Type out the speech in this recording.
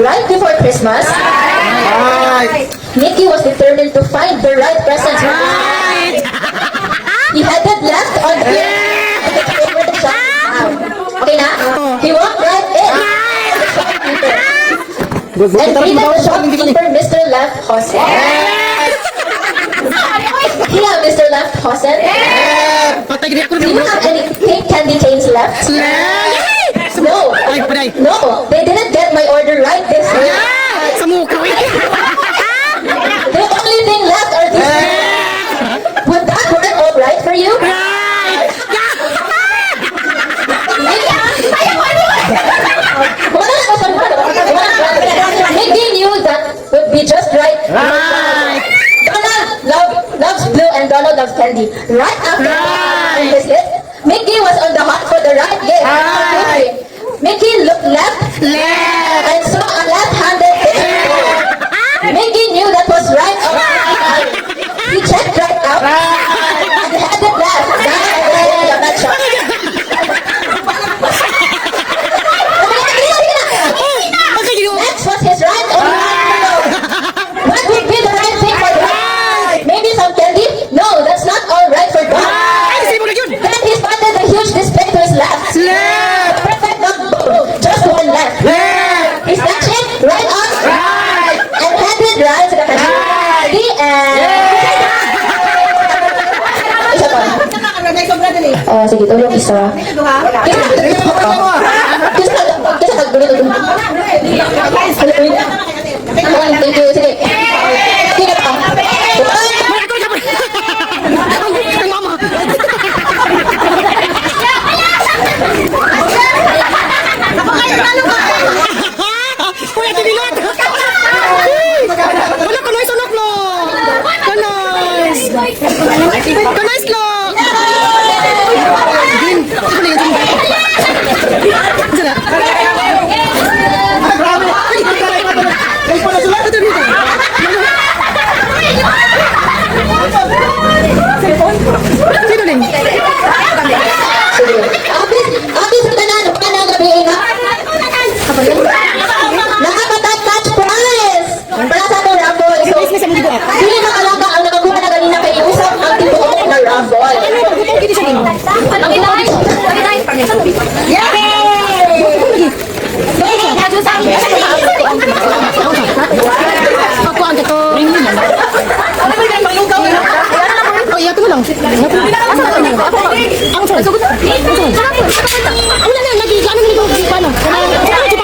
right before Christmas, Mickey was determined to find the right present. He headed left on the where the shop is now. Okay na? He walked right in. And greeted the shopkeeper, Mr. Lefthausen. Here, Mr. Lefthausen. Do you have any pink candy canes left? No. No, they didn't get my order right this week. The only thing left are these. Would that work all right for you? Mickey knew that would be just right. Donald loves blue and Donald loves candy. Right after the visit, Mickey was on the hunt for the right gift. Mickey looked left and saw a left-handed fish. Mickey knew that was right. He checked right out and headed left down the nut shop. Next was his right or left. What would be the right thing for Don? Maybe some candy? No, that's not all right for Don. Then he spotted a huge display to his left. The perfect number, just one left. He snatched it right on and headed right to the cashier. The end. Isa pa. Sige, tulong isa. Kisa pagbulit ito. Thank you. Sige. Sige pa. Ang sorry. Ang sorry. Ang sorry. Ang sorry.